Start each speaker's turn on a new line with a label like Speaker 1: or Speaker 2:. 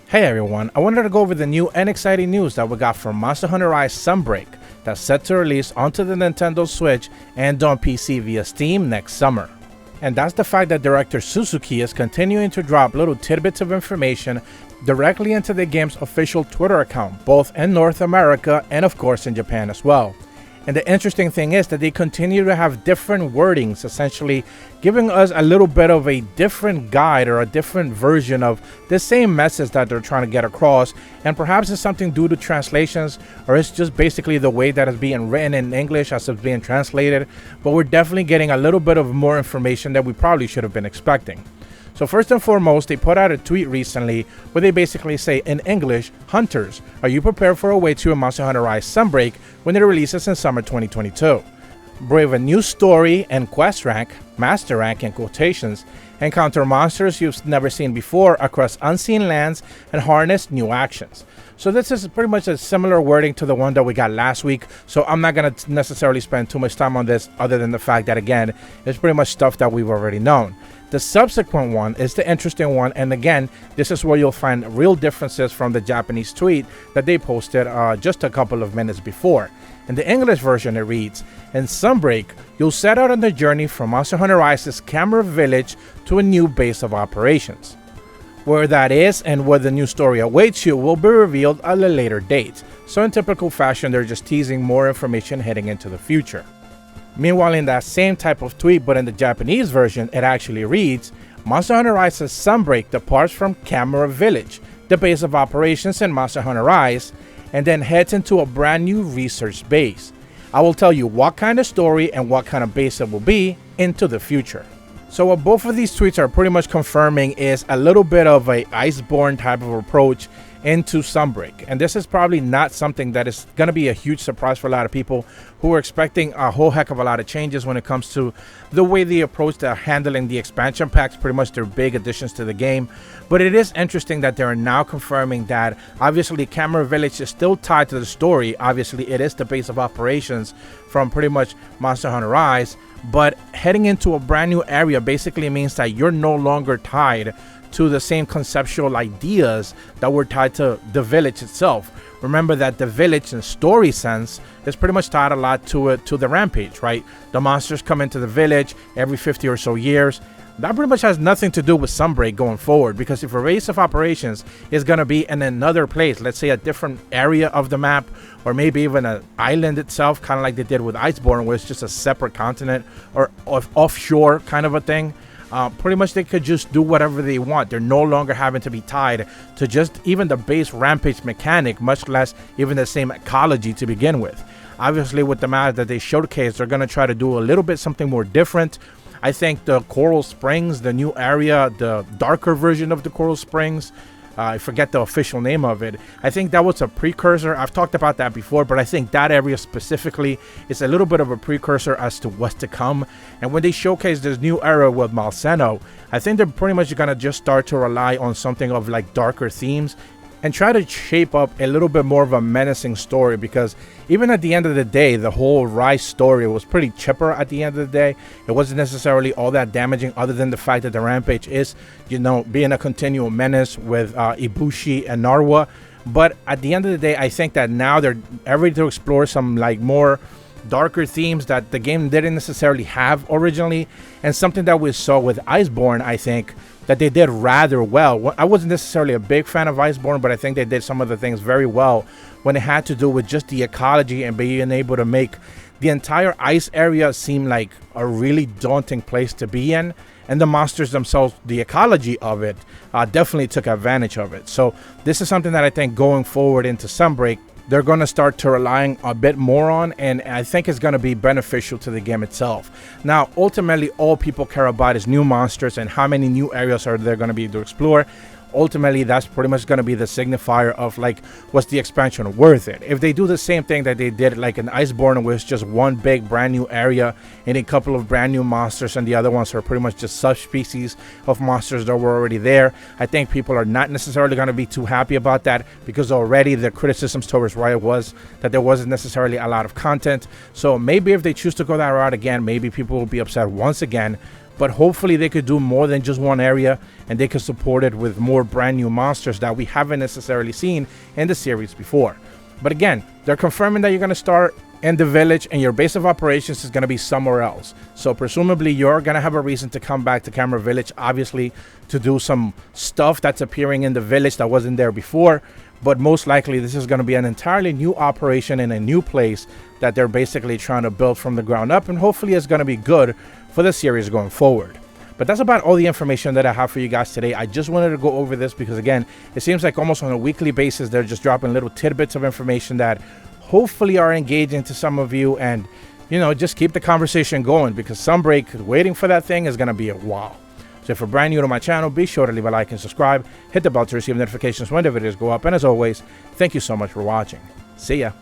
Speaker 1: Hey everyone, I wanted to go over the new and exciting news that we got from Monster Hunter Rise Sunbreak that's set to release onto the Nintendo Switch and on PC via Steam next summer. And that's the fact that director Suzuki is continuing to drop little tidbits of information directly into the game's official Twitter account, both in North America and of course in Japan as well. And the interesting thing is that they continue to have different wordings, essentially giving us a little bit of a different guide or a different version of the same message that they're trying to get across. And perhaps it's something due to translations, or it's just basically the way that it's being written in English as it's being translated. But we're definitely getting a little bit of more information that we probably should have been expecting. So first and foremost, they put out a tweet recently where they basically say in English, "Hunters, are you prepared for a way to a Monster Hunter Rise Sunbreak when it releases in summer 2022? Brave a new story and quest rank, master rank in quotations, encounter monsters you've never seen before across unseen lands, and harness new actions." So this is pretty much a similar wording to the one that we got last week, so I'm not going to necessarily spend too much time on this other than the fact that, again, it's pretty much stuff that we've already known. The subsequent one is the interesting one, and again, this is where you'll find real differences from the Japanese tweet that they posted just a couple of minutes before. In the English version, it reads, "In Sunbreak, you'll set out on the journey from Monster Hunter Rise's Kamura Village to a new base of operations. Where that is and where the new story awaits you will be revealed at a later date." So in typical fashion, they're just teasing more information heading into the future. Meanwhile, in that same type of tweet, but in the Japanese version, it actually reads, "Monster Hunter Rise's Sunbreak departs from Kamura Village, the base of operations in Monster Hunter Rise, and then heads into a brand new research base. I will tell you what kind of story and what kind of base it will be into the future." So what both of these tweets are pretty much confirming is a little bit of a Iceborne type of approach into Sunbreak. And this is probably not something that is going to be a huge surprise for a lot of people who are expecting a whole heck of a lot of changes when it comes to the way they approach the handling the expansion packs, pretty much their big additions to the game. But it is interesting that they're now confirming that obviously Kamura Village is still tied to the story. Obviously it is the base of operations from pretty much Monster Hunter Rise, but heading into a brand new area basically means that you're no longer tied to the same conceptual ideas that were tied to the village itself. Remember that the village in story sense is pretty much tied a lot to the rampage, right? The monsters come into the village every 50 or so years. That pretty much has nothing to do with Sunbreak going forward, because if a base of operations is going to be in another place, let's say a different area of the map, or maybe even an island itself, kind of like they did with Iceborne, where it's just a separate continent or offshore kind of a thing, pretty much they could just do whatever they want. They're no longer having to be tied to just even the base rampage mechanic, much less even the same ecology to begin with. Obviously, with the map that they showcased, they're going to try to do a little bit something more different. I think the Coral Springs, the new area, the darker version of the Coral Springs, I forget the official name of it. I think that was a precursor. I've talked about that before, but I think that area specifically is a little bit of a precursor as to what's to come. And when they showcase this new era with Malseno, I think they're pretty much going to just start to rely on something of like darker themes and try to shape up a little bit more of a menacing story, because even at the end of the day, the whole Rise story was pretty chipper at the end of the day. It wasn't necessarily all that damaging, other than the fact that the rampage is, you know, being a continual menace with Ibushi and Narwa. But at the end of the day, I think that now they're ready to explore some like more darker themes that the game didn't necessarily have originally, and something that we saw with Iceborne, I think that they did rather well. I wasn't necessarily a big fan of Iceborne, but I think they did some of the things very well when it had to do with just the ecology and being able to make the entire ice area seem like a really daunting place to be in. And the monsters themselves, the ecology of it, definitely took advantage of it. So this is something that I think going forward into Sunbreak, they're going to start to relying a bit more on, and I think it's going to be beneficial to the game itself. Now, ultimately, all people care about is new monsters and how many new areas are there going to be to explore. Ultimately, that's pretty much going to be the signifier of like, was the expansion worth it? If they do the same thing that they did like in Iceborne, where it's just one big brand new area and a couple of brand new monsters, and the other ones are pretty much just subspecies of monsters that were already there, I think people are not necessarily going to be too happy about that, because already the criticisms towards Riot was that there wasn't necessarily a lot of content. So maybe if they choose to go that route again, maybe people will be upset once again. but hopefully they could do more than just one area, and they could support it with more brand new monsters that we haven't necessarily seen in the series before. But again, they're confirming that you're going to start in the village and your base of operations is going to be somewhere else. So presumably you're going to have a reason to come back to Kamura Village, obviously, to do some stuff that's appearing in the village that wasn't there before. But most likely this is going to be an entirely new operation in a new place that they're basically trying to build from the ground up, and hopefully it's going to be good for the series going forward. But that's about all the information that I have for you guys today. I just wanted to go over this because, again, it seems like almost on a weekly basis they're just dropping little tidbits of information that hopefully are engaging to some of you, and, you know, just keep the conversation going, because Sunbreak, waiting for that thing is going to be a while. So if you're brand new to my channel, be sure to leave a like and subscribe. Hit the bell to receive notifications when the videos go up. And as always, thank you so much for watching. See ya.